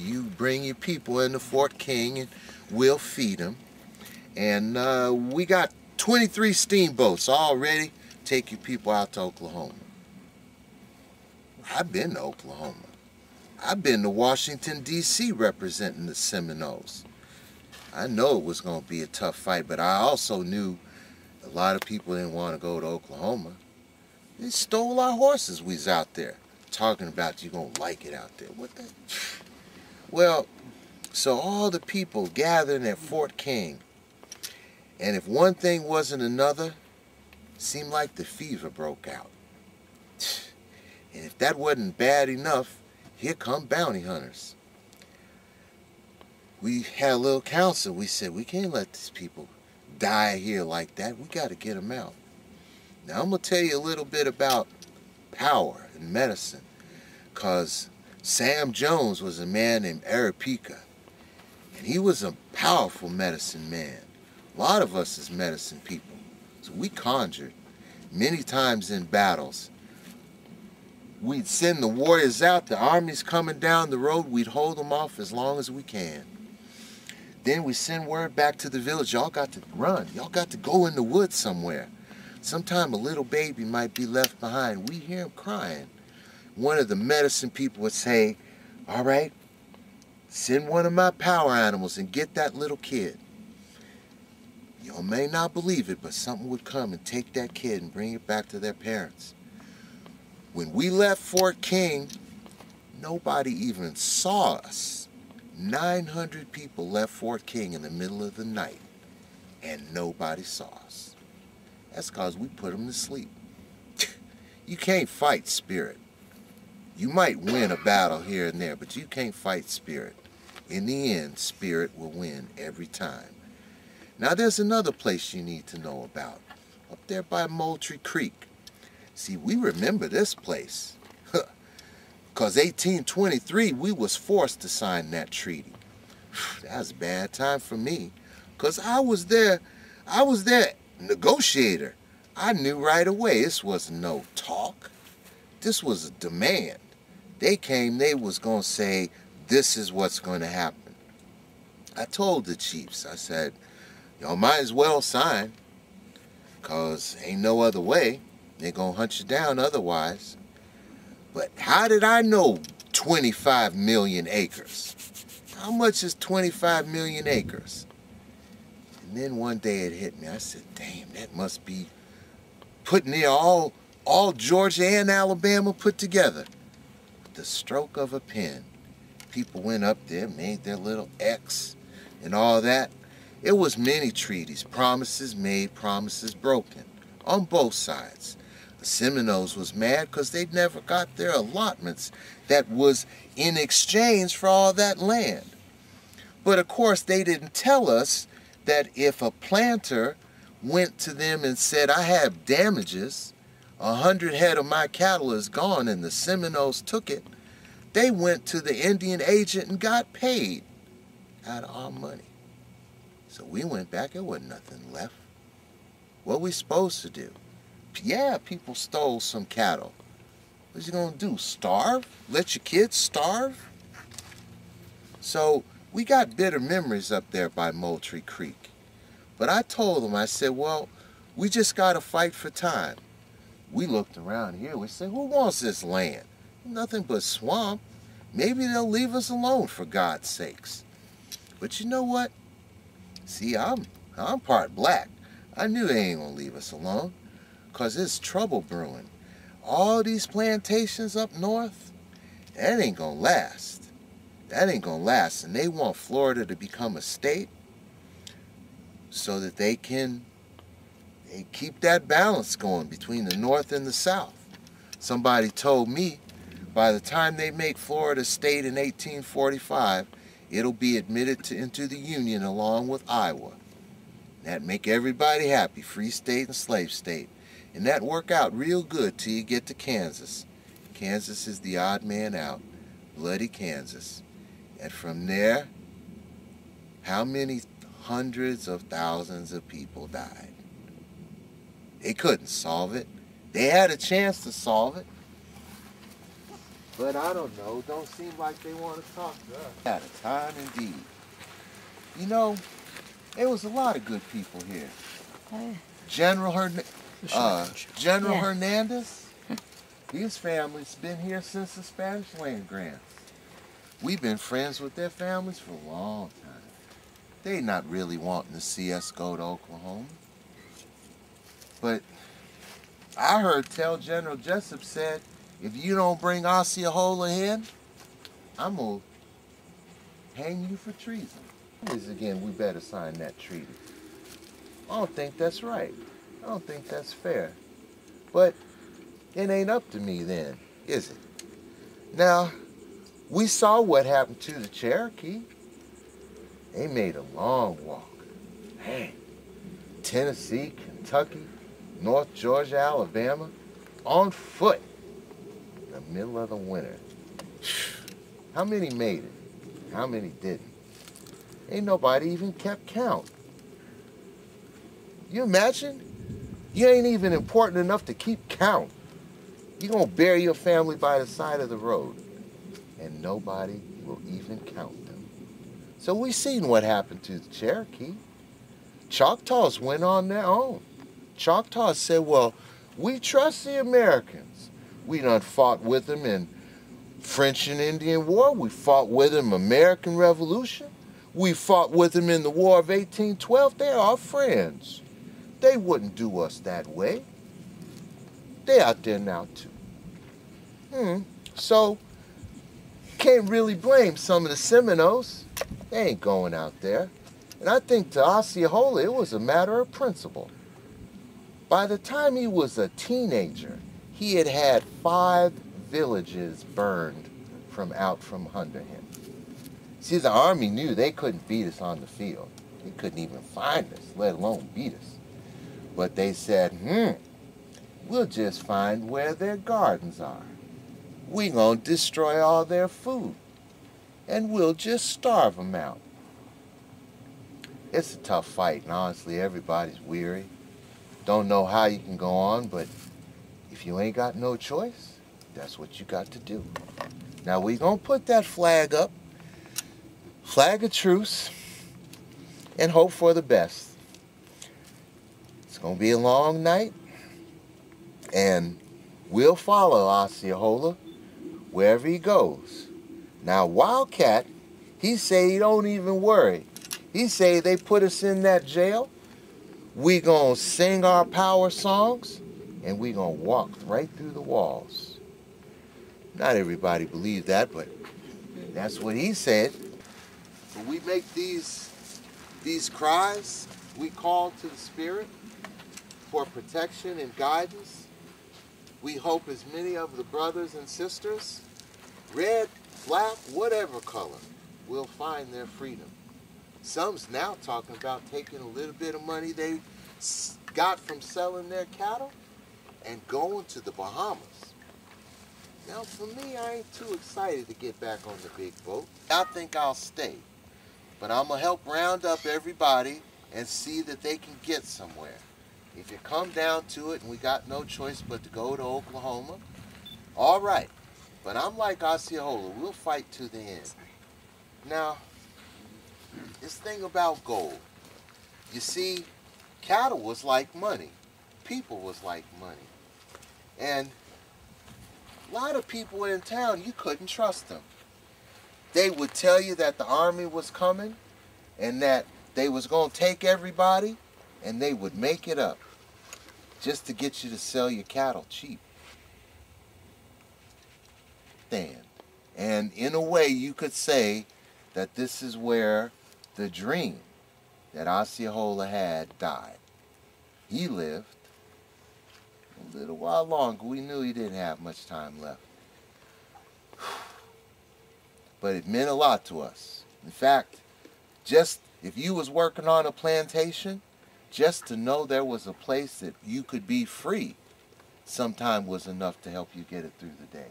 You bring your people into Fort King and we'll feed them. And we got 23 steamboats all ready to take your people out to Oklahoma. I've been to Oklahoma. I've been to Washington, D.C. representing the Seminoles. I know it was going to be a tough fight, but I also knew a lot of people didn't want to go to Oklahoma. They stole our horses. We was out there talking about you going to like it out there. What the? Well, so all the people gathering at Fort King, and if one thing wasn't another, seemed like the fever broke out. And if that wasn't bad enough, here come bounty hunters. We had a little council. We said, we can't let these people die here like that. We got to get them out. Now, I'm going to tell you a little bit about power and medicine, because Sam Jones was a man named Aripika, and he was a powerful medicine man. A lot of us is medicine people, so we conjured many times in battles. We'd send the warriors out, the army's coming down the road, we'd hold them off as long as we can. Then we send word back to the village, y'all got to run, y'all got to go in the woods somewhere. Sometime a little baby might be left behind. We hear him crying. One of the medicine people would say, all right, send one of my power animals and get that little kid. Y'all may not believe it, but something would come and take that kid and bring it back to their parents. When we left Fort King, nobody even saw us. 900 people left Fort King in the middle of the night, and nobody saw us. That's because we put them to sleep. You can't fight spirit. You might win a battle here and there, but you can't fight spirit. In the end, spirit will win every time. Now there's another place you need to know about, up there by Moultrie Creek. See, we remember this place, because 1823, we was forced to sign that treaty. That was a bad time for me, because I was their negotiator. I knew right away this wasn't no talk. This was a demand. They came, they was going to say, this is what's going to happen. I told the chiefs, I said, y'all might as well sign, because ain't no other way. They're going to hunt you down otherwise. But how did I know 25 million acres? How much is 25 million acres? And then one day it hit me. I said, damn, that must be put near all Georgia and Alabama put together. With the stroke of a pen, people went up there, made their little X and all that. It was many treaties, promises made, promises broken, on both sides. The Seminoles was mad because they'd never got their allotments that was in exchange for all that land. But of course they didn't tell us that if a planter went to them and said, I have damages, 100 head of my cattle is gone, and the Seminoles took it, they went to the Indian agent and got paid out of our money. So we went back, there wasn't nothing left. What we supposed to do? Yeah, people stole some cattle. What you gonna do, starve? Let your kids starve? So we got bitter memories up there by Moultrie Creek. But I told them, I said, well, we just gotta fight for time. We looked around here, we said, who wants this land? Nothing but swamp. Maybe they'll leave us alone, for God's sakes. But you know what? See, I'm part black. I knew they ain't gonna leave us alone, because there's trouble brewing. All these plantations up north, that ain't gonna last. That ain't gonna last. And they want Florida to become a state so that they keep that balance going between the north and the south. Somebody told me by the time they make Florida state in 1845, it'll be admitted into the Union along with Iowa. That'd make everybody happy, free state and slave state. And that work out real good till you get to Kansas. Kansas is the odd man out, bloody Kansas. And from there, how many hundreds of thousands of people died? They couldn't solve it. They had a chance to solve it. But I don't know. Don't seem like they want to talk to us. At a time indeed. You know, there was a lot of good people here. Oh, yeah. General Hernandez, his family's been here since the Spanish land grants. We've been friends with their families for a long time. They not really wanting to see us go to Oklahoma. But I heard tell General Jessup said, if you don't bring Osceola in, I'm going to hang you for treason. Again, we better sign that treaty. I don't think that's right. I don't think that's fair. But it ain't up to me then, is it? Now, we saw what happened to the Cherokee. They made a long walk. Man, Tennessee, Kentucky, North Georgia, Alabama, on foot in the middle of the winter. How many made it? How many didn't? Ain't nobody even kept count. You imagine? You ain't even important enough to keep count. You're going to bury your family by the side of the road, and nobody will even count them. So we seen what happened to the Cherokee. Choctaws went on their own. Choctaws said, well, we trust the Americans. We done fought with them in French and Indian War. We fought with them American Revolution. We fought with them in the War of 1812. They're our friends. They wouldn't do us that way. They out there now, too. So, can't really blame some of the Seminoles. They ain't going out there. And I think to Osceola, it was a matter of principle. By the time he was a teenager, he had had 5 villages burned out from under him. See, the army knew they couldn't beat us on the field. They couldn't even find us, let alone beat us. But they said, we'll just find where their gardens are. We gonna destroy all their food. And we'll just starve them out. It's a tough fight, and honestly, everybody's weary. Don't know how you can go on, but if you ain't got no choice, that's what you got to do. Now, we gonna put that flag up, flag of truce, and hope for the best. It's gonna be a long night, and we'll follow Osceola wherever he goes. Now, Wildcat, he say he don't even worry. He say they put us in that jail, we gonna sing our power songs, and we gonna walk right through the walls. Not everybody believed that, but that's what he said. When we make these cries, we call to the Spirit for protection and guidance. We hope as many of the brothers and sisters, red, black, whatever color, will find their freedom. Some's now talking about taking a little bit of money they got from selling their cattle and going to the Bahamas. Now, for me, I ain't too excited to get back on the big boat. I think I'll stay. But I'm going to help round up everybody and see that they can get somewhere. If you come down to it and we got no choice but to go to Oklahoma, all right. But I'm like Osceola. We'll fight to the end. Now, this thing about gold. You see, cattle was like money. People was like money. And a lot of people in town, you couldn't trust them. They would tell you that the army was coming and that they was going to take everybody, and they would make it up just to get you to sell your cattle cheap. And in a way, you could say that this is where the dream that Osceola had died. He lived a little while longer. We knew he didn't have much time left. But it meant a lot to us. In fact, just if you was working on a plantation, just to know there was a place that you could be free sometime was enough to help you get it through the day.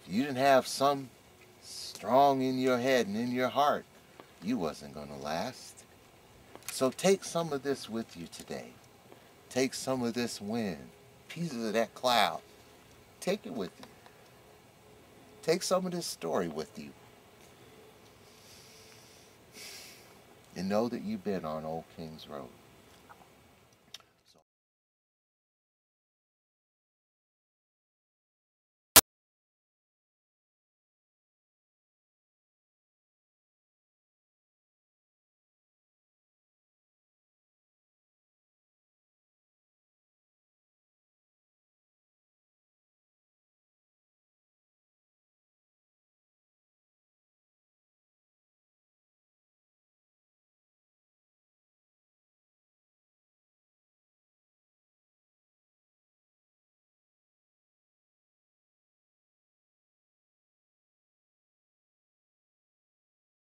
If you didn't have some strong in your head and in your heart, you wasn't going to last. So take some of this with you today. Take some of this wind, pieces of that cloud. Take it with you. Take some of this story with you. And know that you've been on Old Kings Road.